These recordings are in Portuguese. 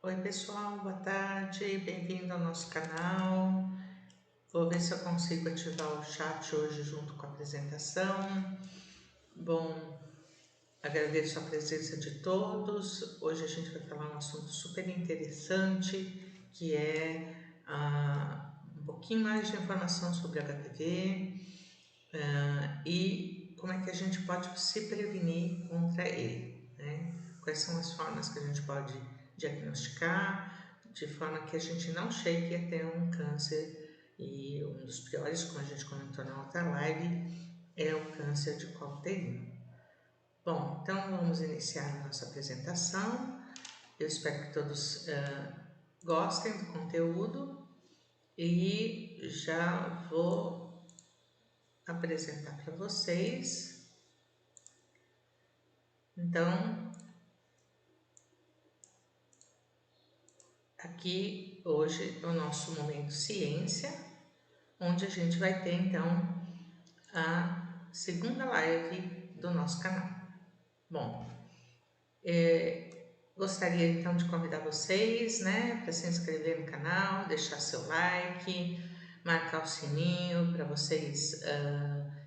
Oi pessoal, boa tarde, bem-vindo ao nosso canal. Vou ver se eu consigo ativar o chat hoje junto com a apresentação. Bom, agradeço a presença de todos. Hoje a gente vai falar um assunto super interessante, que é um pouquinho mais de informação sobre HPV e como é que a gente pode se prevenir contra ele, né? Quais são as formas que a gente pode diagnosticar, de forma que a gente não chegue a ter um câncer, e um dos piores, como a gente comentou na outra live, é o câncer de colo uterino. Bom, então vamos iniciar a nossa apresentação. Eu espero que todos gostem do conteúdo e já vou apresentar para vocês. Então, aqui hoje é o nosso momento ciência, onde a gente vai ter então a segunda live do nosso canal. Bom, gostaria então de convidar vocês, né, para se inscrever no canal, deixar seu like, marcar o sininho para vocês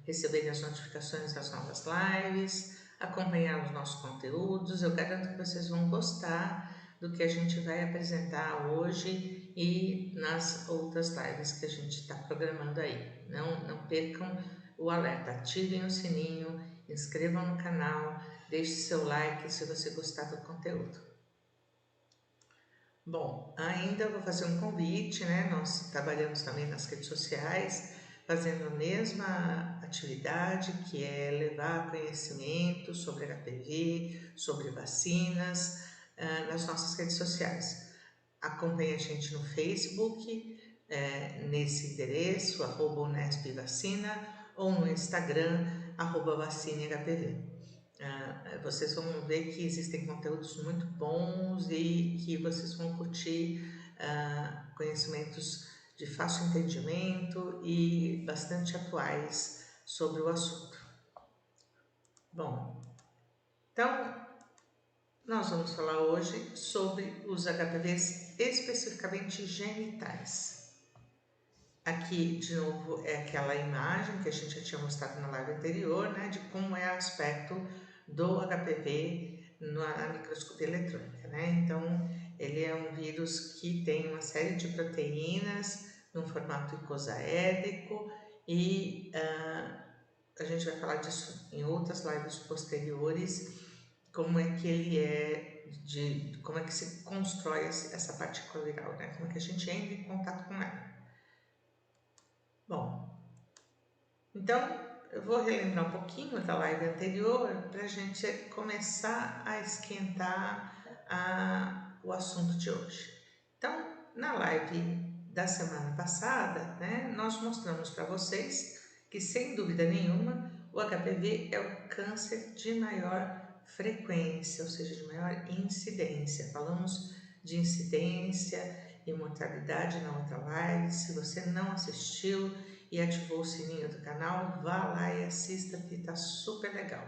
receberem as notificações das novas lives, acompanhar os nossos conteúdos. Eu garanto que vocês vão gostar do que a gente vai apresentar hoje e nas outras lives que a gente está programando aí. Não percam o alerta, ativem o sininho, inscrevam no canal, deixe seu like se você gostar do conteúdo. Bom, ainda vou fazer um convite, né? Nós trabalhamos também nas redes sociais, fazendo a mesma atividade, que é levar conhecimento sobre HPV, sobre vacinas, nas nossas redes sociais. Acompanhe a gente no Facebook, nesse endereço, @unespvacina, ou no Instagram, @vacinehpv. Vocês vão ver que existem conteúdos muito bons e que vocês vão curtir conhecimentos de fácil entendimento e bastante atuais sobre o assunto. Bom, então nós vamos falar hoje sobre os HPVs especificamente genitais. Aqui, de novo, é aquela imagem que a gente já tinha mostrado na live anterior, né, de como é o aspecto do HPV na microscopia eletrônica, né? Então, ele é um vírus que tem uma série de proteínas num formato icosaédrico e a gente vai falar disso em outras lives posteriores, como é que ele é, como é que se constrói essa partícula viral, né? Como é que a gente entra em contato com ela. Bom, então eu vou relembrar um pouquinho da live anterior para a gente começar a esquentar o assunto de hoje. Então, na live da semana passada, né, nós mostramos para vocês que, sem dúvida nenhuma, o HPV é o câncer de maior frequência, ou seja, de maior incidência. Falamos de incidência e mortalidade na outra live. Se você não assistiu e ativou o sininho do canal, vá lá e assista, que está super legal.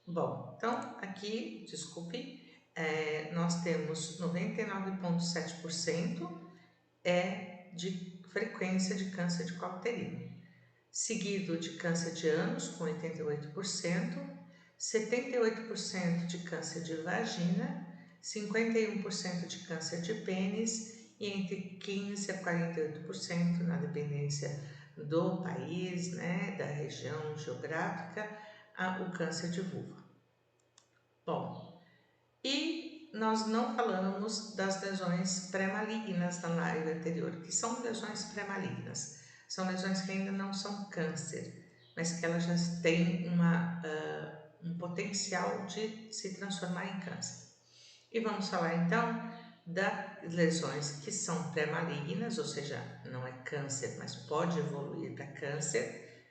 Bom, então aqui, desculpe, nós temos 99,7% de frequência de câncer de colo uterino, seguido de câncer de ânus com 88%, 78% de câncer de vagina, 51% de câncer de pênis e entre 15% a 48%, na dependência do país, né, da região geográfica, o câncer de vulva. Bom, e nós não falamos das lesões pré-malignas na live anterior. O que são lesões pré-malignas? São lesões que ainda não são câncer, mas que elas já têm um potencial de se transformar em câncer. E vamos falar então das lesões que são pré-malignas, ou seja, não é câncer, mas pode evoluir para câncer,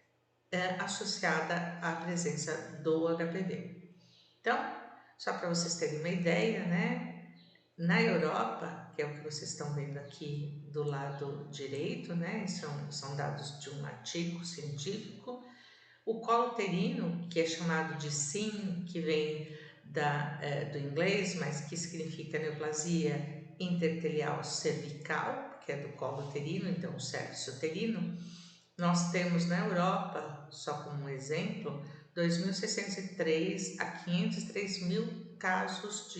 associada à presença do HPV. Então, só para vocês terem uma ideia, né? Na Europa, que é o que vocês estão vendo aqui do lado direito, né? São dados de um artigo científico. O colo uterino, que é chamado de SIN, que vem do inglês, mas que significa neoplasia intertelial cervical, que é do colo uterino, então o célice uterino. Nós temos na Europa, só como um exemplo, 2.603 a 503.000 casos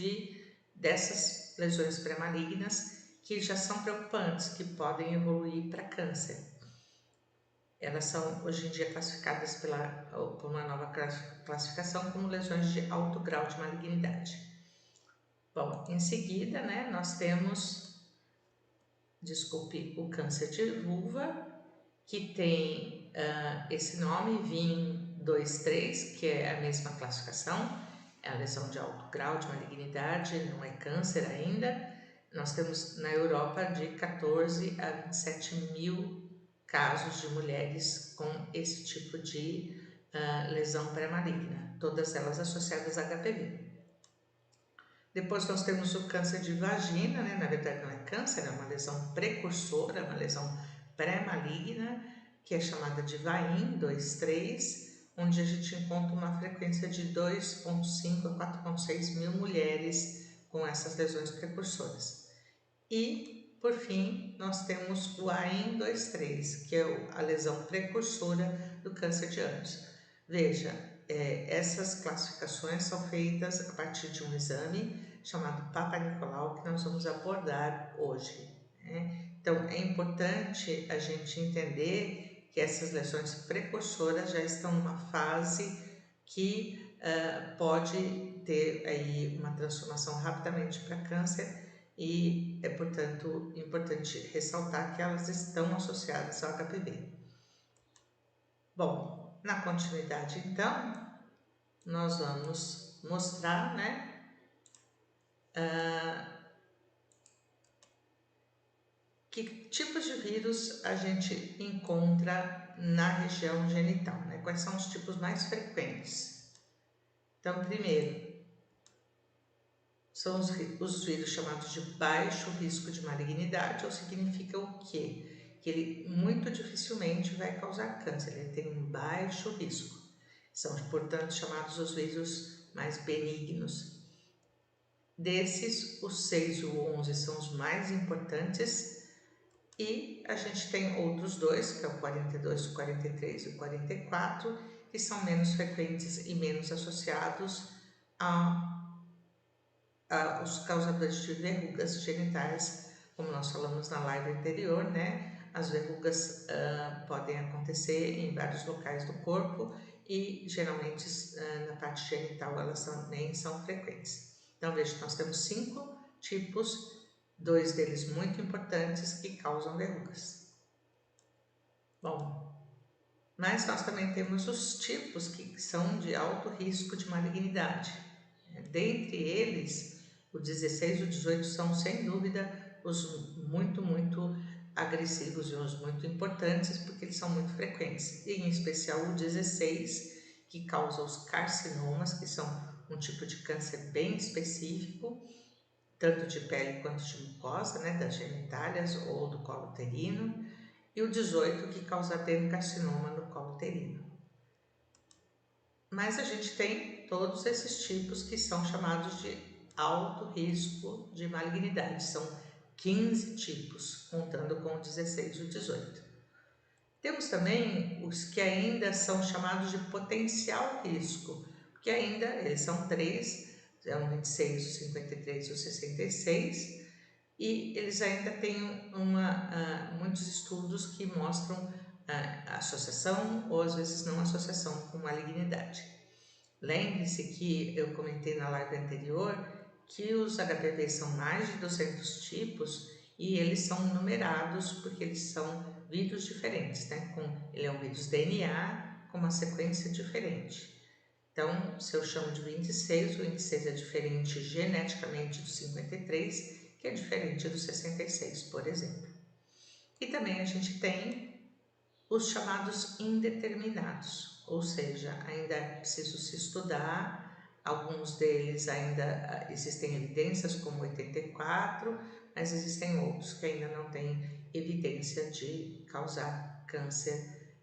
dessas lesões pré-malignas que já são preocupantes, que podem evoluir para câncer. Elas são hoje em dia classificadas por uma nova classificação como lesões de alto grau de malignidade. Bom, em seguida, né, nós temos, o câncer de vulva, que tem esse nome, VIN23, que é a mesma classificação, é a lesão de alto grau de malignidade, não é câncer ainda. Nós temos na Europa de 14 a 27 mil casos de mulheres com esse tipo de lesão pré-maligna, todas elas associadas a HPV. Depois nós temos o câncer de vagina, né? Na verdade não é câncer, é uma lesão precursora, uma lesão pré-maligna, que é chamada de VAIN 23, onde a gente encontra uma frequência de 2,5 a 4,6 mil mulheres com essas lesões precursoras. E, por fim, nós temos o AIN 23, que é a lesão precursora do câncer de ânus. Veja, essas classificações são feitas a partir de um exame chamado Papa Nicolau, que nós vamos abordar hoje, né? Então, é importante a gente entender que essas lesões precursoras já estão numa fase que pode ter aí uma transformação rapidamente para câncer, e é, portanto, importante ressaltar que elas estão associadas ao HPV. Bom, na continuidade, então, nós vamos mostrar, né, que tipos de vírus a gente encontra na região genital, né? Quais são os tipos mais frequentes? Então, primeiro, são os vírus chamados de baixo risco de malignidade, ou significa o quê? Que ele muito dificilmente vai causar câncer, ele tem um baixo risco. São, portanto, chamados os vírus mais benignos. Desses, os 6 e o 11 são os mais importantes, e a gente tem outros dois, que é o 42, o 43 e o 44, que são menos frequentes e menos associados aos causadores de verrugas genitais, como nós falamos na live anterior, né? As verrugas podem acontecer em vários locais do corpo e geralmente na parte genital elas também são frequentes. Então veja, nós temos 5 tipos, 2 deles muito importantes que causam verrugas. Bom, mas nós também temos os tipos que são de alto risco de malignidade. Dentre eles, o 16 e o 18 são, sem dúvida, os muito agressivos e os muito importantes, porque eles são muito frequentes. E, em especial, o 16, que causa os carcinomas, que são um tipo de câncer bem específico, tanto de pele quanto de mucosa, né, das genitálias ou do colo uterino. E o 18, que causa adenocarcinoma no colo uterino. Mas a gente tem todos esses tipos que são chamados de alto risco de malignidade. São 15 tipos, contando com o 16 e o 18. Temos também os que ainda são chamados de potencial risco, porque ainda eles são 3, é o 26, o 53 e o 66, e eles ainda têm muitos estudos que mostram a associação ou às vezes não associação com malignidade. Lembre-se que eu comentei na live anterior que os HPV são mais de 200 tipos e eles são numerados porque eles são vírus diferentes, né? Ele é um vírus DNA com uma sequência diferente. Então, se eu chamo de 26, o 26 é diferente geneticamente do 53, que é diferente do 66, por exemplo. E também a gente tem os chamados indeterminados, ou seja, ainda é preciso se estudar, alguns deles ainda existem evidências, como 84, mas existem outros que ainda não têm evidência de causar câncer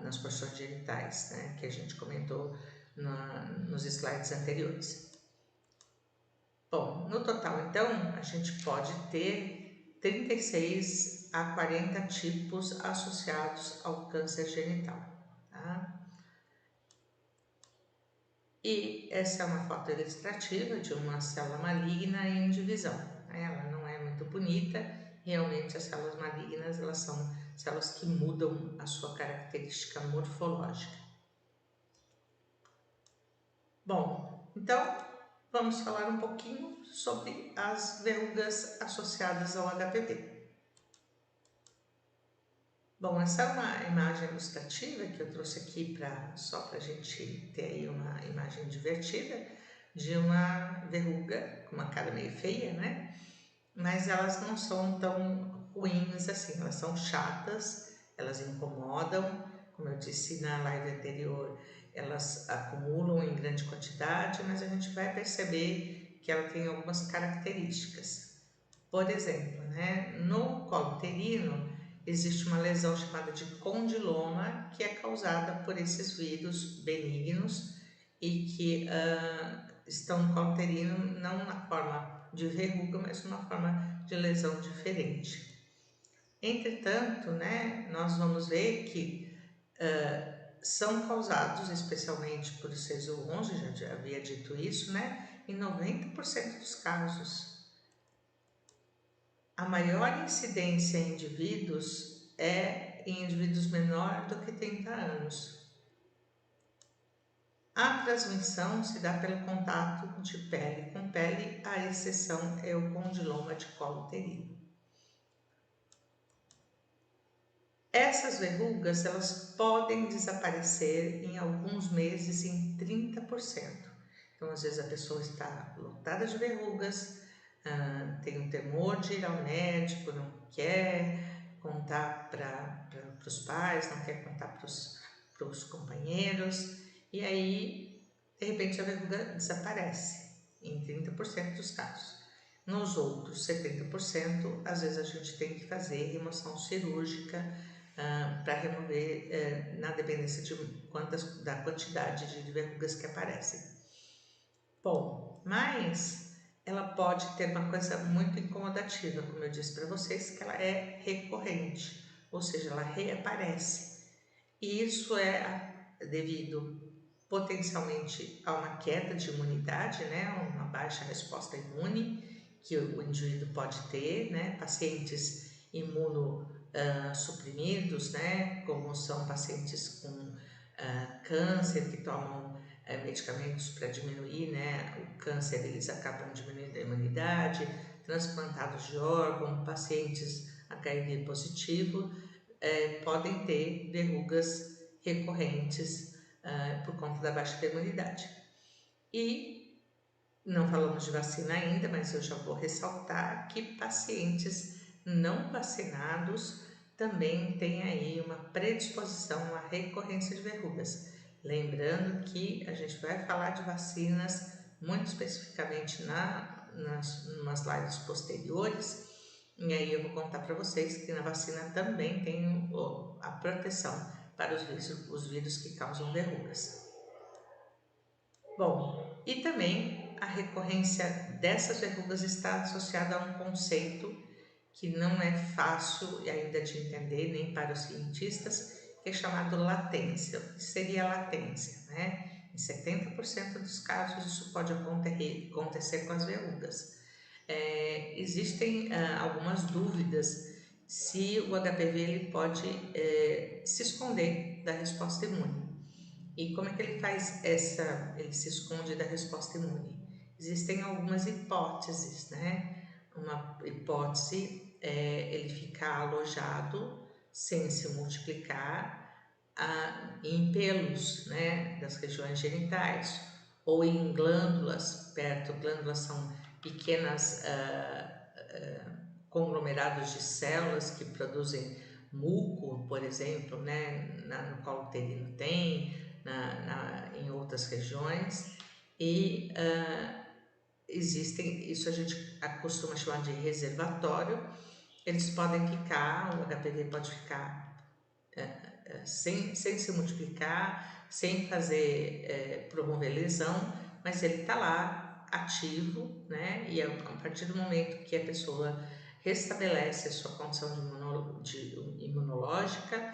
nas porções genitais, né, que a gente comentou nos slides anteriores. Bom, no total, então, a gente pode ter 36 a 40 tipos associados ao câncer genital, tá? E essa é uma foto ilustrativa de uma célula maligna em divisão, né? Ela não é muito bonita, realmente as células malignas, elas são células que mudam a sua característica morfológica. Bom, então vamos falar um pouquinho sobre as verrugas associadas ao HPV. Bom, essa é uma imagem ilustrativa que eu trouxe aqui só para a gente ter aí uma imagem divertida de uma verruga com uma cara meio feia, né? Mas elas não são tão ruins assim, elas são chatas, elas incomodam, como eu disse na live anterior, elas acumulam em grande quantidade, mas a gente vai perceber que ela tem algumas características. Por exemplo, né, no colo uterino existe uma lesão chamada de condiloma, que é causada por esses vírus benignos e que estão no colo uterino não na forma de verruga, mas numa forma de lesão diferente. Entretanto, né, nós vamos ver que são causados especialmente por CESU11, já havia dito isso, né, em 90% dos casos. A maior incidência em indivíduos é em indivíduos menor do que 30 anos. A transmissão se dá pelo contato de pele com pele, a exceção é o condiloma de colo uterino. Essas verrugas, elas podem desaparecer em alguns meses em 30%. Então, às vezes a pessoa está lotada de verrugas, tem um temor de ir ao médico, não quer contar para os pais, não quer contar para os companheiros, e aí, de repente, a verruga desaparece em 30% dos casos. Nos outros 70%, às vezes a gente tem que fazer remoção cirúrgica para remover, na dependência da quantidade de verrugas que aparecem. Bom, mas ela pode ter uma coisa muito incomodativa, como eu disse para vocês, que ela é recorrente, ou seja, ela reaparece. E isso é devido potencialmente a uma queda de imunidade, né, uma baixa resposta imune que o indivíduo pode ter, né, pacientes imunossuprimidos, né, como são pacientes com câncer que tomam medicamentos para diminuir, né, o câncer, eles acabam diminuindo a imunidade, transplantados de órgão, pacientes HIV positivo, podem ter verrugas recorrentes por conta da baixa da imunidade. E não falamos de vacina ainda, mas eu já vou ressaltar que pacientes não vacinados também têm aí uma predisposição à recorrência de verrugas. Lembrando que a gente vai falar de vacinas muito especificamente nas lives posteriores, e aí eu vou contar para vocês que na vacina também tem a proteção para os vírus que causam verrugas. Bom, e também a recorrência dessas verrugas está associada a um conceito que não é fácil ainda de entender nem para os cientistas, que é chamado latência. O que seria a latência, né? Em 70% dos casos isso pode acontecer com as verrugas. Existem algumas dúvidas se o HPV ele pode se esconder da resposta imune. E como é que ele faz ele se esconde da resposta imune? Existem algumas hipóteses, né? Uma hipótese é ele ficar alojado sem se multiplicar em pelos, né, das regiões genitais ou em glândulas glândulas são pequenas conglomerados de células que produzem muco, por exemplo, né, no colo uterino tem, em outras regiões, e existem, isso a gente costuma chamar de reservatório, eles podem ficar, o HPV pode ficar sem se multiplicar, sem promover lesão, mas ele está lá ativo, né? E a partir do momento que a pessoa restabelece a sua condição imunológica,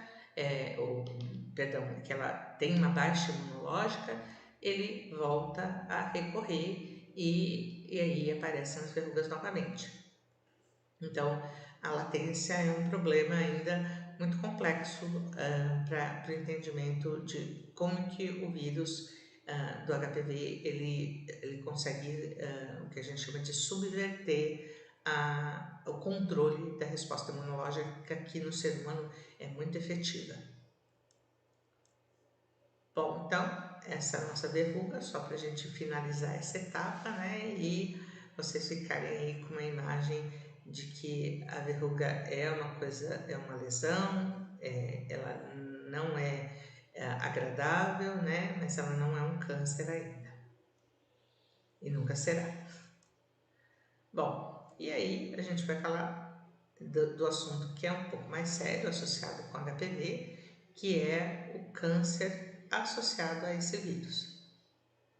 que ela tem uma baixa imunológica, ele volta a recorrer e aí aparecem as verrugas novamente. Então, a latência é um problema ainda muito complexo para o entendimento de como que o vírus do HPV ele consegue o que a gente chama de subverter o controle da resposta imunológica, que no ser humano é muito efetiva. Bom, então essa é a nossa verruga, só para a gente finalizar essa etapa, né? E vocês ficarem aí com uma imagem de que a verruga é uma coisa, é uma lesão, ela não é agradável, né? Mas ela não é um câncer ainda e nunca será. Bom, e aí a gente vai falar do assunto que é um pouco mais sério, associado com HPV, que é o câncer associado a esse vírus.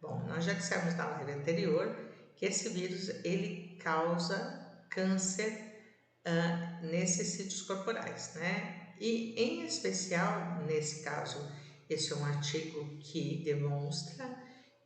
Bom, nós já dissemos na live anterior que esse vírus ele causa câncer nesses sítios corporais, né? E em especial, nesse caso, esse é um artigo que demonstra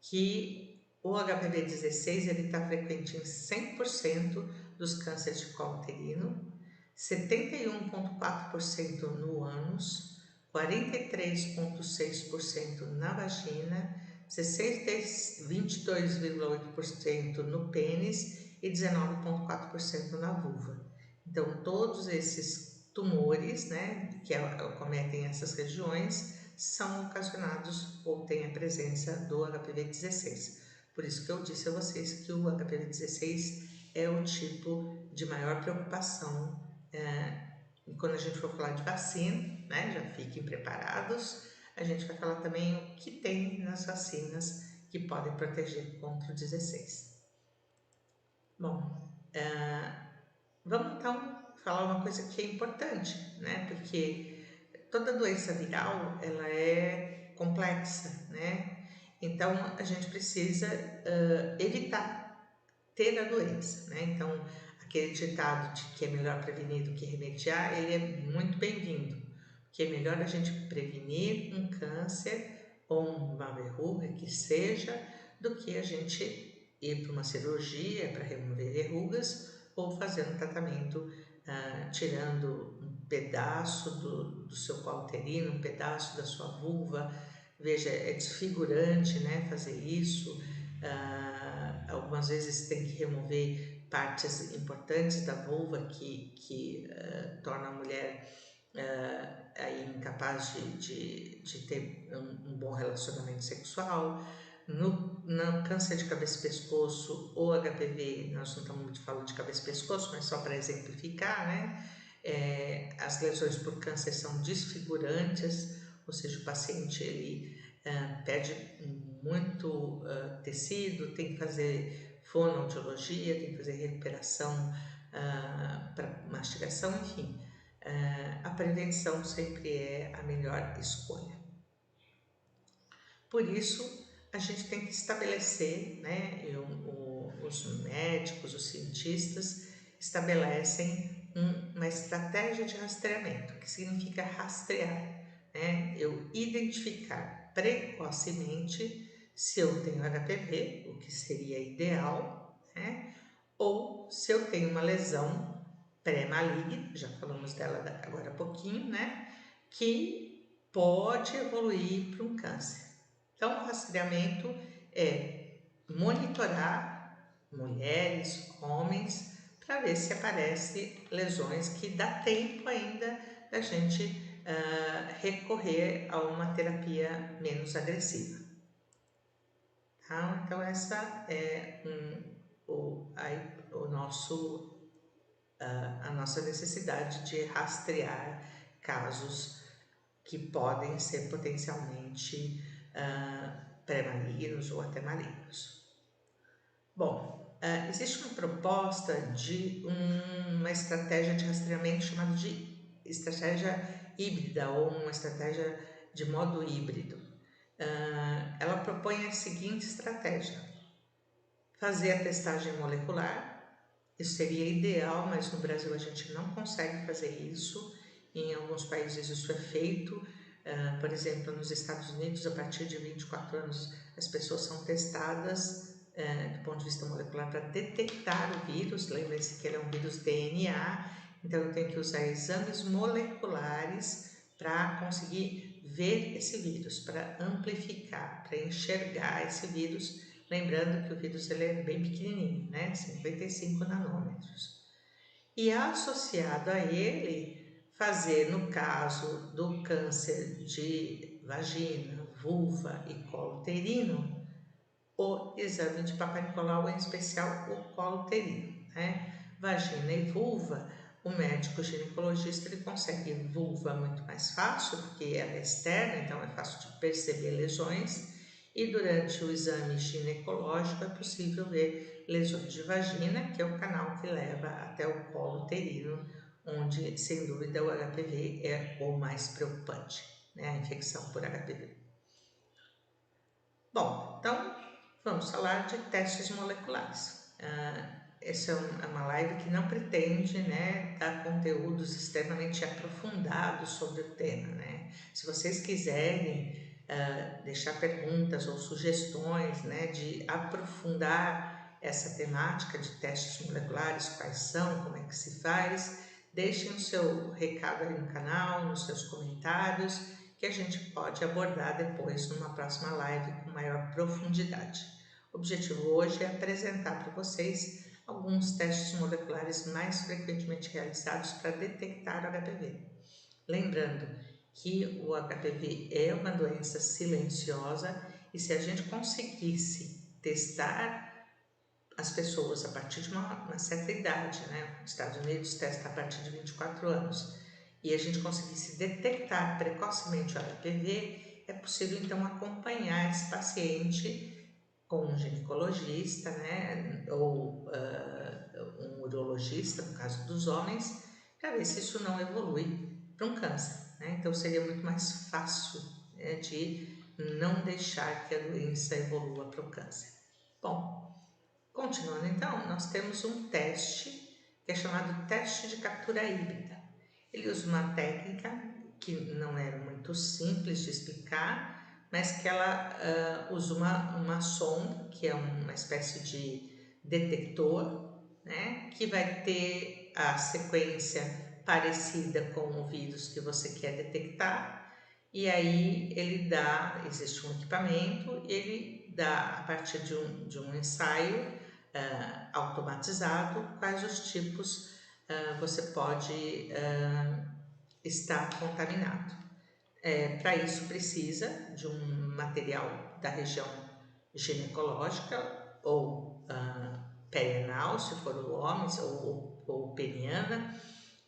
que o HPV-16 ele está presente em 100% dos cânceres de colo uterino, 71,4% no ânus, 43,6% na vagina, 22,8% no pênis e 19,4% na vulva. Então, todos esses tumores, né, que acometem essas regiões, são ocasionados ou têm a presença do HPV-16. Por isso que eu disse a vocês que o HPV-16 é o tipo de maior preocupação. E quando a gente for falar de vacina, né, já fiquem preparados, a gente vai falar também o que tem nas vacinas que podem proteger contra o 16. Bom, vamos então falar uma coisa que é importante, né? Porque toda doença viral ela é complexa, né? Então a gente precisa evitar ter a doença, né? Então aquele ditado de que é melhor prevenir do que remediar, ele é muito bem-vindo, porque é melhor a gente prevenir um câncer ou uma verruga que seja, do que a gente ir para uma cirurgia para remover verrugas ou fazer um tratamento tirando um pedaço do seu colo uterino, um pedaço da sua vulva. Veja, é desfigurante, né, fazer isso. Algumas vezes tem que remover partes importantes da vulva que torna a mulher aí incapaz de ter um bom relacionamento sexual. No câncer de cabeça e pescoço ou HPV, nós não estamos muito falando de cabeça e pescoço, mas só para exemplificar, né? As lesões por câncer são desfigurantes, ou seja, o paciente ele perde muito tecido, tem que fazer fonoaudiologia, tem que fazer recuperação para mastigação, enfim. A prevenção sempre é a melhor escolha. Por isso, a gente tem que estabelecer, né, os médicos, os cientistas estabelecem uma estratégia de rastreamento, que significa rastrear, né, eu identificar precocemente se eu tenho HPV, o que seria ideal, né, ou se eu tenho uma lesão pré-maligna, já falamos dela agora há pouquinho, né, que pode evoluir para um câncer. Então, o rastreamento é monitorar mulheres, homens, para ver se aparecem lesões que dá tempo ainda da gente recorrer a uma terapia menos agressiva. Tá? Então, essa é a nossa necessidade de rastrear casos que podem ser potencialmente pré-malignos ou até malignos. Bom, existe uma proposta de uma estratégia de rastreamento chamada de estratégia híbrida ou uma estratégia de modo híbrido. Ela propõe a seguinte estratégia: fazer a testagem molecular. Isso seria ideal, mas no Brasil a gente não consegue fazer isso. Em alguns países isso é feito. Por exemplo, nos Estados Unidos, a partir de 24 anos, as pessoas são testadas do ponto de vista molecular para detectar o vírus. Lembre-se que ele é um vírus DNA, então eu tenho que usar exames moleculares para conseguir ver esse vírus, para amplificar, para enxergar esse vírus. Lembrando que o vírus ele é bem pequenininho, né? 55 nanômetros. E associado a ele, fazer, no caso do câncer de vagina, vulva e colo uterino, o exame de Papai Nicolau, em especial o colo uterino, né? Vagina e vulva, o médico ginecologista ele consegue vulva muito mais fácil, porque ela é externa, então é fácil de perceber lesões. E durante o exame ginecológico é possível ver lesões de vagina, que é o canal que leva até o colo uterino, onde, sem dúvida, o HPV é o mais preocupante, né? A infecção por HPV. Bom, então vamos falar de testes moleculares. Essa é uma live que não pretende, né, dar conteúdos extremamente aprofundados sobre o tema, né? Se vocês quiserem deixar perguntas ou sugestões, né, de aprofundar essa temática de testes moleculares, quais são, como é que se faz, deixem o seu recado aí no canal, nos seus comentários, que a gente pode abordar depois numa próxima live com maior profundidade. O objetivo hoje é apresentar para vocês alguns testes moleculares mais frequentemente realizados para detectar o HPV. Lembrando que o HPV é uma doença silenciosa e se a gente conseguisse testar as pessoas a partir de uma certa idade, né? Os Estados Unidos testa a partir de 24 anos, e a gente conseguisse detectar precocemente o HPV, é possível então acompanhar esse paciente com um ginecologista, né? Ou um urologista, no caso dos homens, para ver se isso não evolui para um câncer, né? Então seria muito mais fácil, né, de não deixar que a doença evolua para o câncer. Bom, continuando então, nós temos um teste que é chamado teste de captura híbrida. Ele usa uma técnica que não é muito simples de explicar, mas que ela usa uma sonda, que é uma espécie de detector, né, que vai ter a sequência parecida com o vírus que você quer detectar, e aí ele dá, existe um equipamento, ele dá a partir de um ensaio automatizado quais os tipos você pode estar contaminado. Para isso precisa de um material da região ginecológica ou perianal, se for o homem, ou peniana,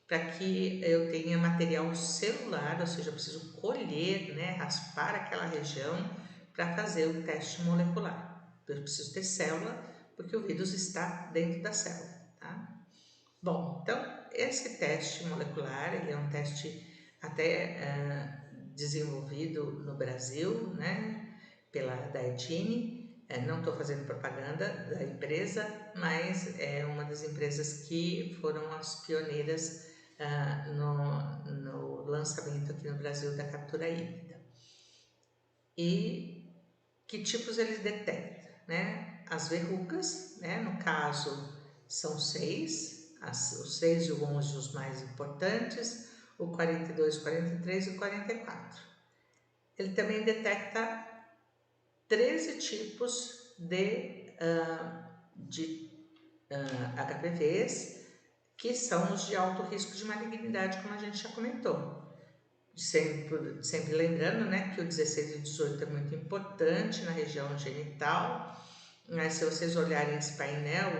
para que eu tenha material celular, ou seja, eu preciso colher, né, raspar aquela região para fazer o teste molecular. Eu preciso ter célula, porque o vírus está dentro da célula, tá? Bom, então esse teste molecular, ele é um teste até desenvolvido no Brasil, né, pela Daetini. Não estou fazendo propaganda da empresa, mas é uma das empresas que foram as pioneiras no lançamento aqui no Brasil da captura híbrida. E que tipos eles detectam, né? As verrugas, né? No caso são 6, os 6 e o 11 os mais importantes, o 42, o 43 e o 44. Ele também detecta 13 tipos de HPVs, que são os de alto risco de malignidade, como a gente já comentou. Sempre lembrando, né, que o 16 e o 18 é muito importante na região genital, mas se vocês olharem esse painel,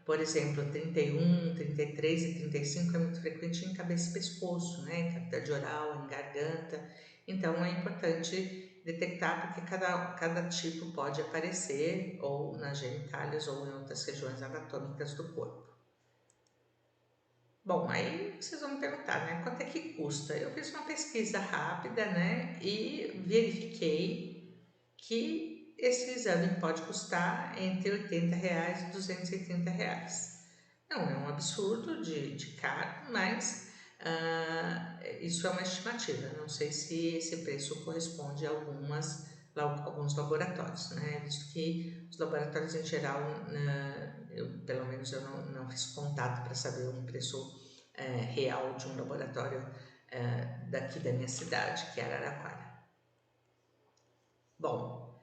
por exemplo, 31, 33 e 35 é muito frequente em cabeça e pescoço, né, em cavidade oral, em garganta. Então é importante detectar, porque cada tipo pode aparecer ou nas genitálias ou em outras regiões anatômicas do corpo. Bom, aí vocês vão me perguntar, né, quanto é que custa? Eu fiz uma pesquisa rápida, né, e verifiquei que esse exame pode custar entre R$ 80 e R$ 230. Não é um absurdo de caro, mas isso é uma estimativa. Não sei se esse preço corresponde a alguns laboratórios, né? Visto que os laboratórios em geral, pelo menos eu não fiz contato para saber um preço real de um laboratório daqui da minha cidade, que é Araraquara. Bom,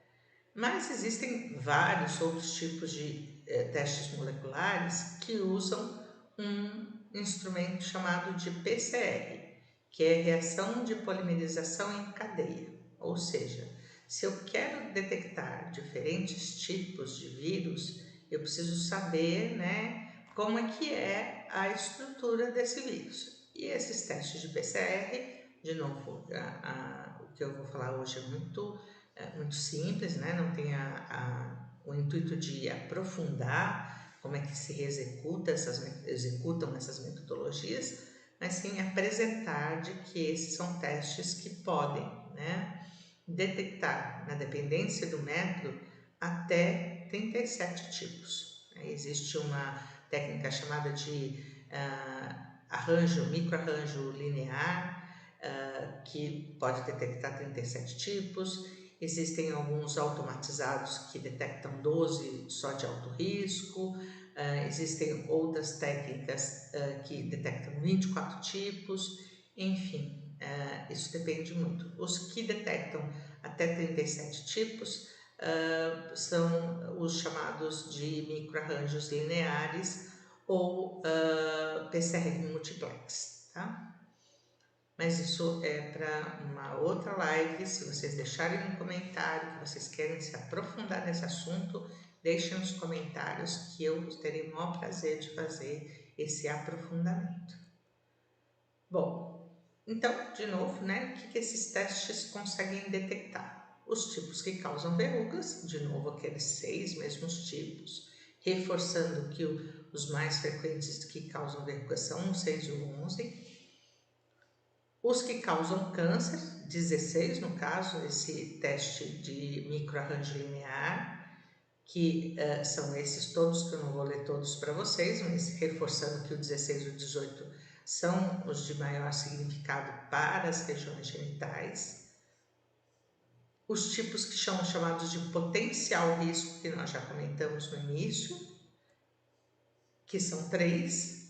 mas existem vários outros tipos de testes moleculares que usam um instrumento chamado de PCR, que é reação de polimerização em cadeia. Ou seja, se eu quero detectar diferentes tipos de vírus, eu preciso saber, né, como é que é a estrutura desse vírus. E esses testes de PCR, de novo, o que eu vou falar hoje é muito simples, né? Não tem o intuito de aprofundar como é que se executam essas metodologias, mas sim apresentar de que esses são testes que podem, né, detectar, na dependência do método, até 37 tipos. Existe uma técnica chamada de microarranjo linear, que pode detectar 37 tipos. Existem alguns automatizados que detectam 12 só de alto risco. Existem outras técnicas que detectam 24 tipos. Enfim, isso depende muito. Os que detectam até 37 tipos são os chamados de microarranjos lineares ou PCR multiplex, tá? Mas isso é para uma outra live. Se vocês deixarem um comentário que vocês querem se aprofundar nesse assunto, deixem nos comentários que eu terei o maior prazer de fazer esse aprofundamento. Bom, então, de novo, né, o que esses testes conseguem detectar? Os tipos que causam verrugas, de novo aqueles 6 mesmos tipos, reforçando que os mais frequentes que causam verrugas são o 6 e o 11. Os que causam câncer, 16 no caso, esse teste de microarranjo linear, que são esses todos, que eu não vou ler todos para vocês, mas reforçando que o 16 e o 18 são os de maior significado para as regiões genitais. Os tipos que são chamados de potencial risco, que nós já comentamos no início, que são 3,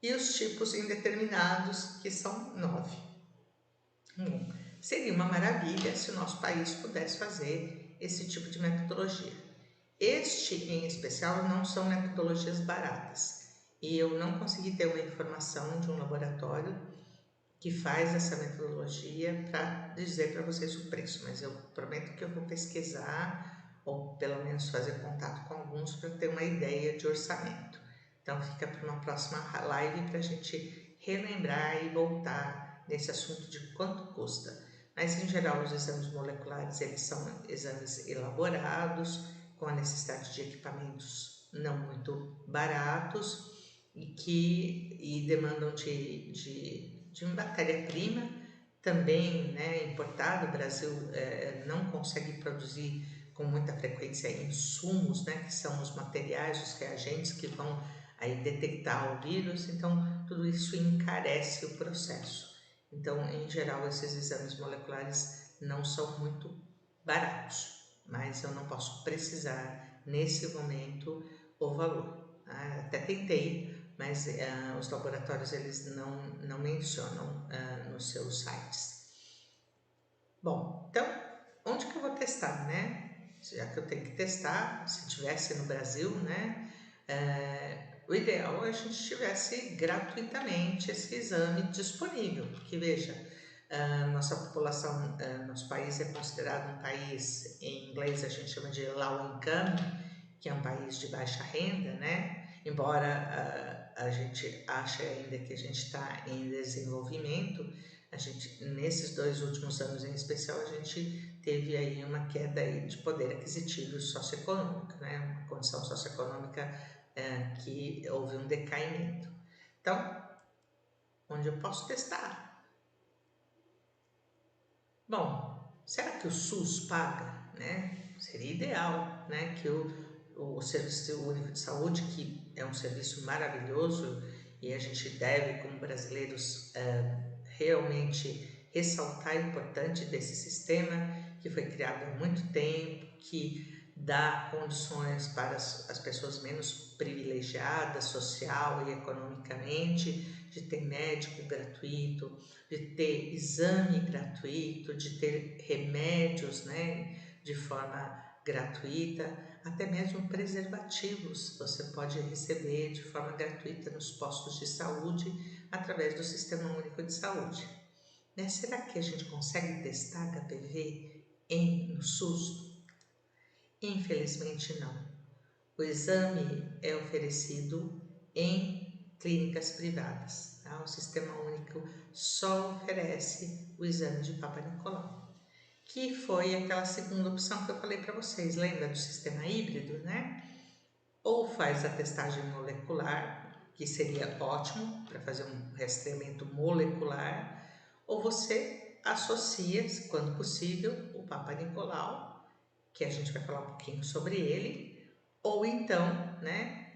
e os tipos indeterminados, que são 9. Seria uma maravilha se o nosso país pudesse fazer esse tipo de metodologia. Este, em especial, não são metodologias baratas. E eu não consegui ter uma informação de um laboratório que faz essa metodologia para dizer para vocês o preço, mas eu prometo que eu vou pesquisar ou pelo menos fazer contato com alguns para ter uma ideia de orçamento. Então fica para uma próxima live para a gente relembrar e voltar nesse assunto de quanto custa. Mas em geral os exames moleculares eles são exames elaborados, com a necessidade de equipamentos não muito baratos e demandam de matéria-prima também, né, importada. O Brasil não consegue produzir com muita frequência insumos, né, que são os materiais, os reagentes que vão aí detectar o vírus, então tudo isso encarece o processo. Então, em geral, esses exames moleculares não são muito baratos, mas eu não posso precisar nesse momento o valor. Até tentei, mas os laboratórios eles não mencionam nos seus sites. Bom, então, onde que eu vou testar, né? Já que eu tenho que testar, se tivesse no Brasil, né? O ideal é a gente tivesse gratuitamente esse exame disponível, porque veja, nossa população, nosso país é considerado um país, em inglês a gente chama de low income, que é um país de baixa renda, né? Embora a gente ache ainda que a gente está em desenvolvimento, a gente, nesses 2 últimos anos em especial, a gente teve aí uma queda aí de poder aquisitivo socioeconômico, né? Uma condição socioeconômica que houve um decaimento. Então, onde eu posso testar? Bom, será que o SUS paga, né? seria ideal, né, que o Serviço Único de Saúde, que é um serviço maravilhoso e a gente deve, como brasileiros, realmente ressaltar a importância desse sistema que foi criado há muito tempo, que dá condições para as pessoas menos privilegiadas social e economicamente, de ter médico gratuito, de ter exame gratuito, de ter remédios, né, de forma gratuita, até mesmo preservativos você pode receber de forma gratuita nos postos de saúde através do Sistema Único de Saúde. Né? Será que a gente consegue testar HPV no SUS? Infelizmente não. O exame é oferecido em clínicas privadas. Tá? O Sistema Único só oferece o exame de Papa Nicolau, que foi aquela segunda opção que eu falei para vocês. Lembra do sistema híbrido, né? Ou faz a testagem molecular, que seria ótimo para fazer um rastreamento molecular, ou você associa, quando possível, o Papa Nicolau, que a gente vai falar um pouquinho sobre ele, ou então, né,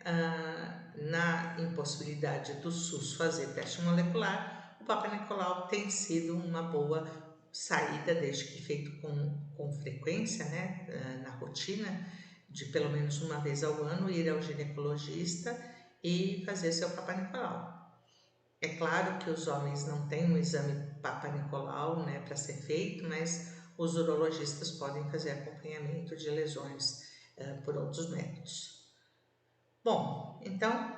na impossibilidade do SUS fazer teste molecular, o Papa Nicolau tem sido uma boa saída, desde que feito com frequência, né, na rotina, de pelo menos uma vez ao ano ir ao ginecologista e fazer seu Papa Nicolau. É claro que os homens não têm um exame Papa Nicolau, né, para ser feito, mas os urologistas podem fazer acompanhamento de lesões por outros métodos. Bom, então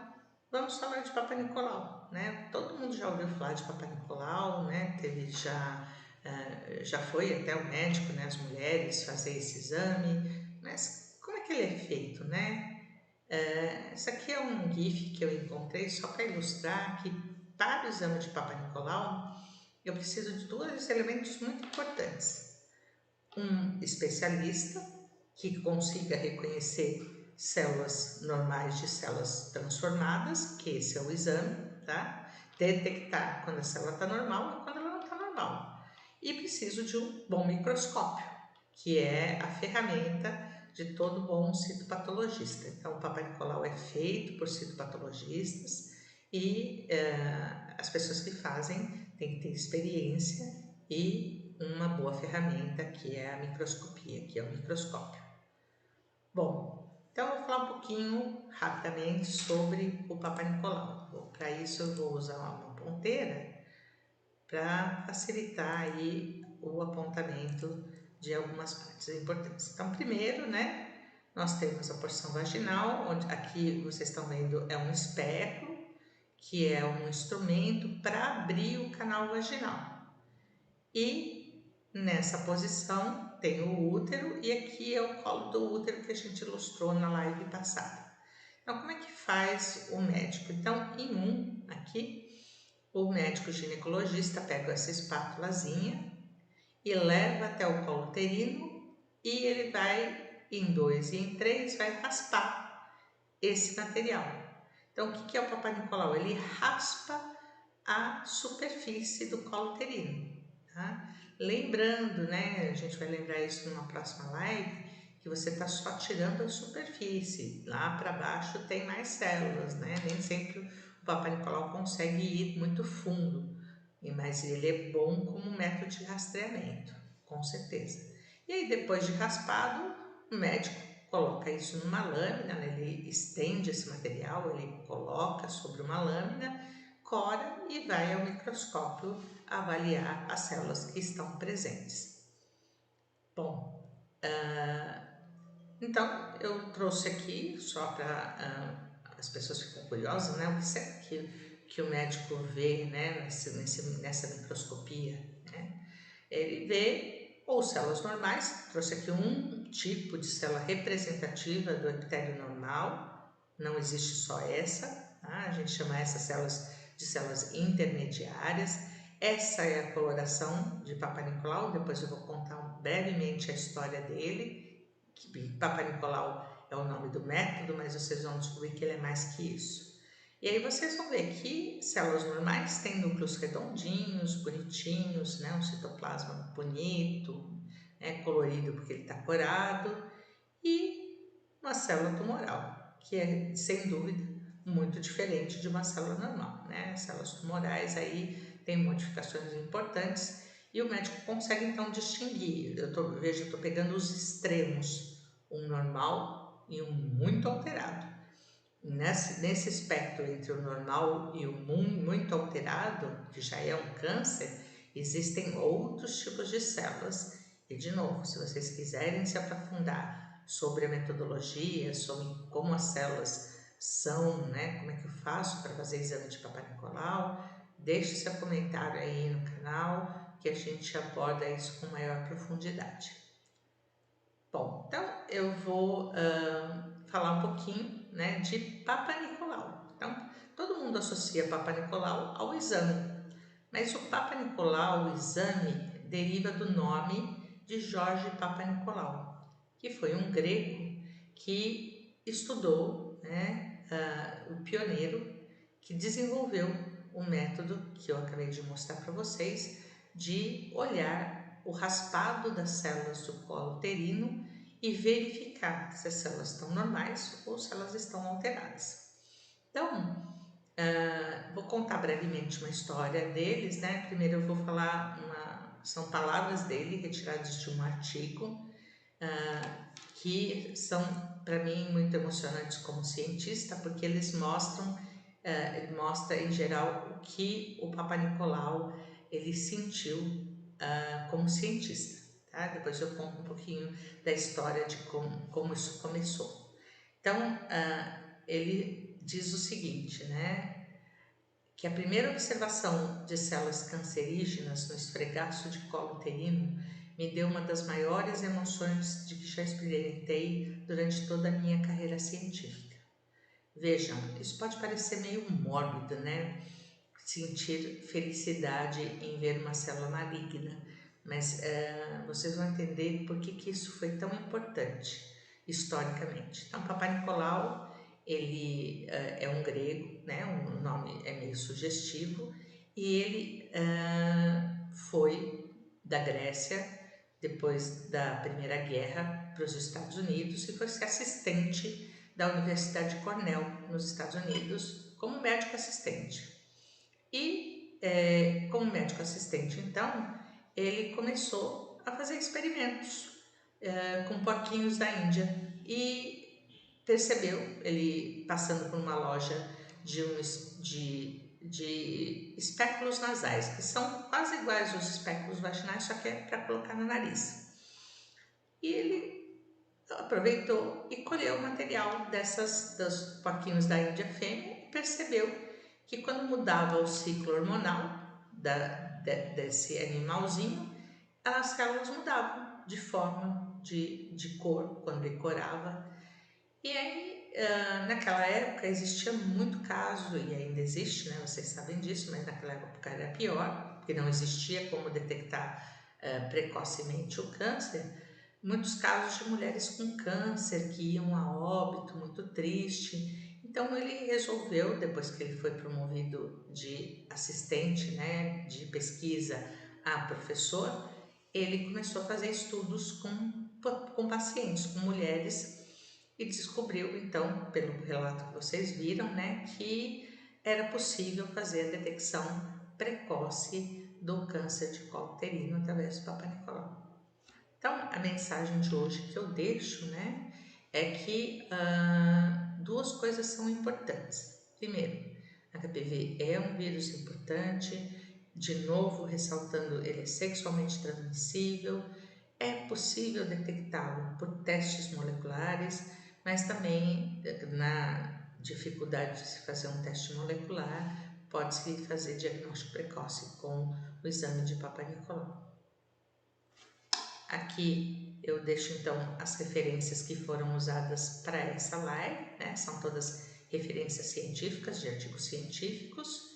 vamos falar de Papa Nicolau, né? Todo mundo já ouviu falar de Papa Nicolau, né? Já foi até o médico, né? As mulheres fazer esse exame, mas como é que ele é feito, né? Esse aqui é um GIF que eu encontrei só para ilustrar que para o exame de Papa Nicolau eu preciso de dois elementos muito importantes. Um especialista que consiga reconhecer células normais de células transformadas, que esse é o exame, tá? Detectar quando a célula está normal e quando ela não está normal. E preciso de um bom microscópio, que é a ferramenta de todo bom citopatologista. Então, o Papa Nicolau é feito por citopatologistas e as pessoas que fazem têm que ter experiência e uma boa ferramenta, que é a microscopia, que é o microscópio. Bom, então eu vou falar um pouquinho rapidamente sobre o Papa Nicolau. Para isso eu vou usar uma ponteira para facilitar aí o apontamento de algumas partes importantes. Então, primeiro, né, nós temos a porção vaginal, onde aqui vocês estão vendo é um espectro, que é um instrumento para abrir o canal vaginal. E nessa posição tem o útero e aqui é o colo do útero que a gente ilustrou na live passada. Então, como é que faz o médico? Então, aqui, o médico ginecologista pega essa espátulazinha e leva até o colo uterino e ele vai, em 2 e em 3, vai raspar esse material. Então, o que é o Papa Nicolau? Ele raspa a superfície do colo uterino. Tá? Lembrando, né, a gente vai lembrar isso numa próxima live, que você está só tirando a superfície. Lá para baixo tem mais células, né? Nem sempre o Papa Nicolau consegue ir muito fundo, mas ele é bom como método de rastreamento, com certeza. E aí, depois de raspado, o médico coloca isso numa lâmina, né? Ele estende esse material, ele coloca sobre uma lâmina, cora e vai ao microscópio avaliar as células que estão presentes. Bom, então eu trouxe aqui só para as pessoas ficam curiosas, né? O que será que o médico vê, né, nessa microscopia, né? Ele vê ou células normais, trouxe aqui um tipo de célula representativa do epitélio normal, não existe só essa, tá? A gente chama essas células de células intermediárias. Essa é a coloração de Papa Nicolau, depois eu vou contar brevemente a história dele, que Papa Nicolau é o nome do método, mas vocês vão descobrir que ele é mais que isso. E aí vocês vão ver que células normais têm núcleos redondinhos, bonitinhos, né? Um citoplasma bonito, né? Colorido porque ele está corado. e uma célula tumoral, que é, sem dúvida, muito diferente de uma célula normal, né? As células tumorais aí têm modificações importantes e o médico consegue então distinguir. Eu estou pegando os extremos, um normal e um muito alterado. Nesse espectro entre o normal e o muito alterado, que já é um câncer, existem outros tipos de células. E, de novo, se vocês quiserem se aprofundar sobre a metodologia, sobre como as células são, né, como é que eu faço para fazer exame de Papa Nicolau, deixe seu comentário aí no canal que a gente aborda isso com maior profundidade. Bom, então eu vou falar um pouquinho, né, de Papa Nicolau. Então, todo mundo associa Papa Nicolau ao exame, mas o Papa Nicolau, o exame, deriva do nome de Jorge Papa Nicolau, que foi um grego que estudou, né, o pioneiro que desenvolveu o método que eu acabei de mostrar para vocês de olhar o raspado das células do colo uterino e verificar se as células estão normais ou se elas estão alteradas. Então, vou contar brevemente uma história deles, né? Primeiro eu vou falar são palavras dele retiradas de um artigo que são para mim muito emocionantes como cientista, porque eles mostram, ele mostra em geral o que o Papa Nicolau ele sentiu como cientista. Tá? Depois eu conto um pouquinho da história de como isso começou. Então, ele diz o seguinte, né? Que a primeira observação de células cancerígenas no esfregaço de colo uterino me deu uma das maiores emoções de que já experimentei durante toda a minha carreira científica. Vejam, isso pode parecer meio mórbido, né? Sentir felicidade em ver uma célula maligna, mas vocês vão entender por que isso foi tão importante historicamente. Então, Papai Nicolau, ele é um grego, né? O nome é meio sugestivo, e ele foi da Grécia depois da Primeira Guerra para os Estados Unidos e foi ser assistente da Universidade de Cornell nos Estados Unidos como médico assistente. E como médico assistente, então, ele começou a fazer experimentos com porquinhos da Índia e percebeu, ele passando por uma loja de espéculos nasais, que são quase iguais aos espéculos vaginais, só que é para colocar no nariz. E ele aproveitou e colheu o material dos porquinhos da Índia fêmea e percebeu que quando mudava o ciclo hormonal desse animalzinho, as células mudavam de forma, de cor, quando ele corava. E aí, naquela época existia muito caso, e ainda existe, né? Vocês sabem disso, mas naquela época era pior, porque não existia como detectar precocemente o câncer. Muitos casos de mulheres com câncer que iam a óbito, muito triste. Então ele resolveu, depois que ele foi promovido de assistente, né, de pesquisa a professor, ele começou a fazer estudos com pacientes, com mulheres, e descobriu então, pelo relato que vocês viram, né, que era possível fazer a detecção precoce do câncer de colo uterino através do Papa Nicolau. Então, a mensagem de hoje que eu deixo, né, é que duas coisas são importantes. Primeiro, HPV é um vírus importante, de novo ressaltando, ele é sexualmente transmissível, é possível detectá-lo por testes moleculares, mas também na dificuldade de se fazer um teste molecular, pode-se fazer diagnóstico precoce com o exame de Papa Nicolau. Aqui eu deixo então as referências que foram usadas para essa live, né? São todas referências científicas, de artigos científicos,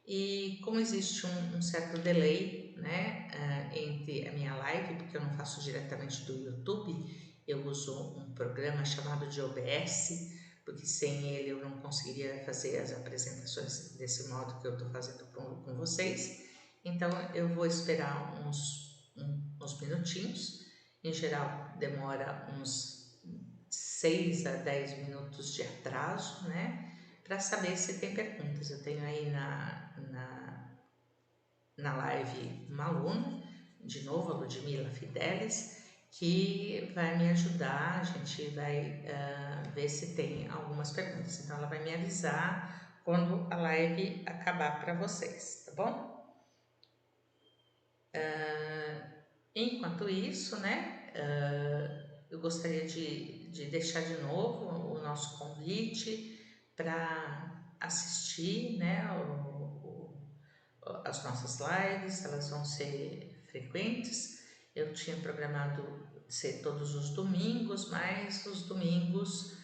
e como existe um certo delay, né, entre a minha live, porque eu não faço diretamente do YouTube, eu uso um programa chamado de OBS, porque sem ele eu não conseguiria fazer as apresentações desse modo que eu estou fazendo com vocês. Então eu vou esperar uns minutinhos, em geral demora uns 6 a 10 minutos de atraso, né? Para saber se tem perguntas. Eu tenho aí na live uma aluna, de novo, a Ludmila Fidelis, que vai me ajudar. A gente vai ver se tem algumas perguntas. Então, ela vai me avisar quando a live acabar para vocês, tá bom? Enquanto isso, né, eu gostaria de deixar de novo o nosso convite para assistir, né, as nossas lives. Elas vão ser frequentes. Eu tinha programado ser todos os domingos, mas os domingos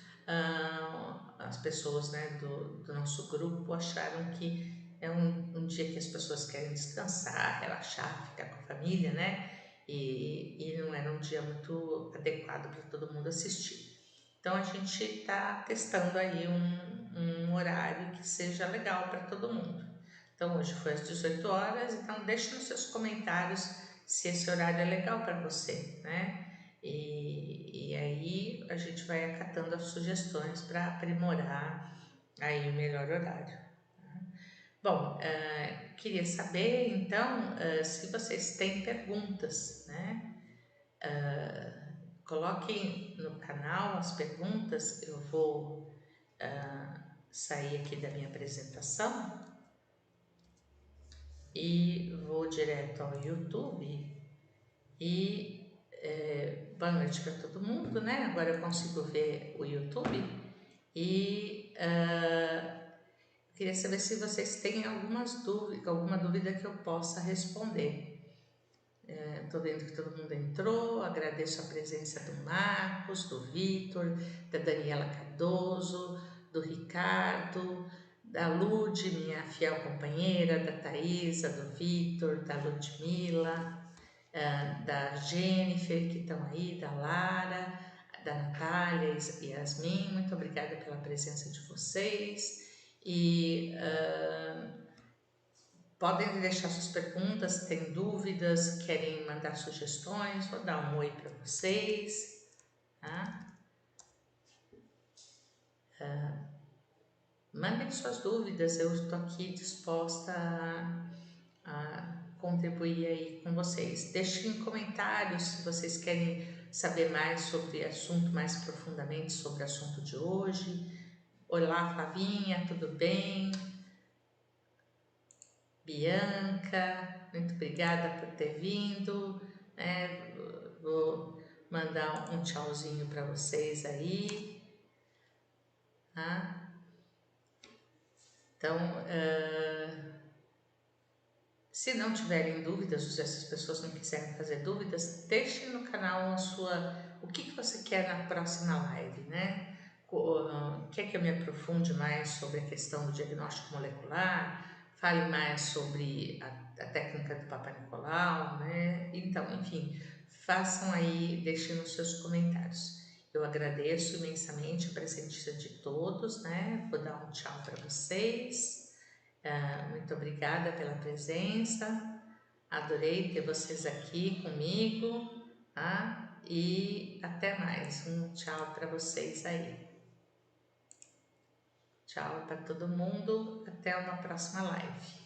as pessoas, né, do nosso grupo acharam que é um dia que as pessoas querem descansar, relaxar, ficar com a família, né? E não era um dia muito adequado para todo mundo assistir. Então a gente está testando aí um horário que seja legal para todo mundo. Então hoje foi às 18 horas, então deixe nos seus comentários se esse horário é legal para você, né? E aí a gente vai acatando as sugestões para aprimorar aí o melhor horário. Bom, queria saber então se vocês têm perguntas, né? Coloquem no canal as perguntas. Eu vou sair aqui da minha apresentação e vou direto ao YouTube e boa noite para todo mundo, né? Agora eu consigo ver o YouTube e queria saber se vocês têm alguma dúvida que eu possa responder. Estou vendo que todo mundo entrou, agradeço a presença do Marcos, do Vitor, da Daniela Cardoso, do Ricardo, da Lud, minha fiel companheira, da Thaisa, do Vitor, da Ludmila, da Jennifer, que estão aí, da Lara, da Natália e Yasmin. Muito obrigada pela presença de vocês. E podem deixar suas perguntas, têm dúvidas, querem mandar sugestões, vou dar um oi para vocês. Tá? Mandem suas dúvidas, eu estou aqui disposta a contribuir aí com vocês. Deixem comentários se vocês querem saber mais sobre assunto, mais profundamente sobre o assunto de hoje. Olá, Flavinha, tudo bem? Bianca, muito obrigada por ter vindo. Vou mandar um tchauzinho para vocês aí. Tá? Então, se não tiverem dúvidas, ou se essas pessoas não quiserem fazer dúvidas, deixem no canal o que você quer na próxima live, né? Quer que eu me aprofunde mais sobre a questão do diagnóstico molecular? Fale mais sobre a técnica do Papa Nicolau, né? Então, enfim, façam aí, deixem nos seus comentários. Eu agradeço imensamente a presença de todos, né? Vou dar um tchau para vocês. Muito obrigada pela presença. Adorei ter vocês aqui comigo, tá? E até mais. Um tchau para vocês aí. Tchau para todo mundo. Até uma próxima live.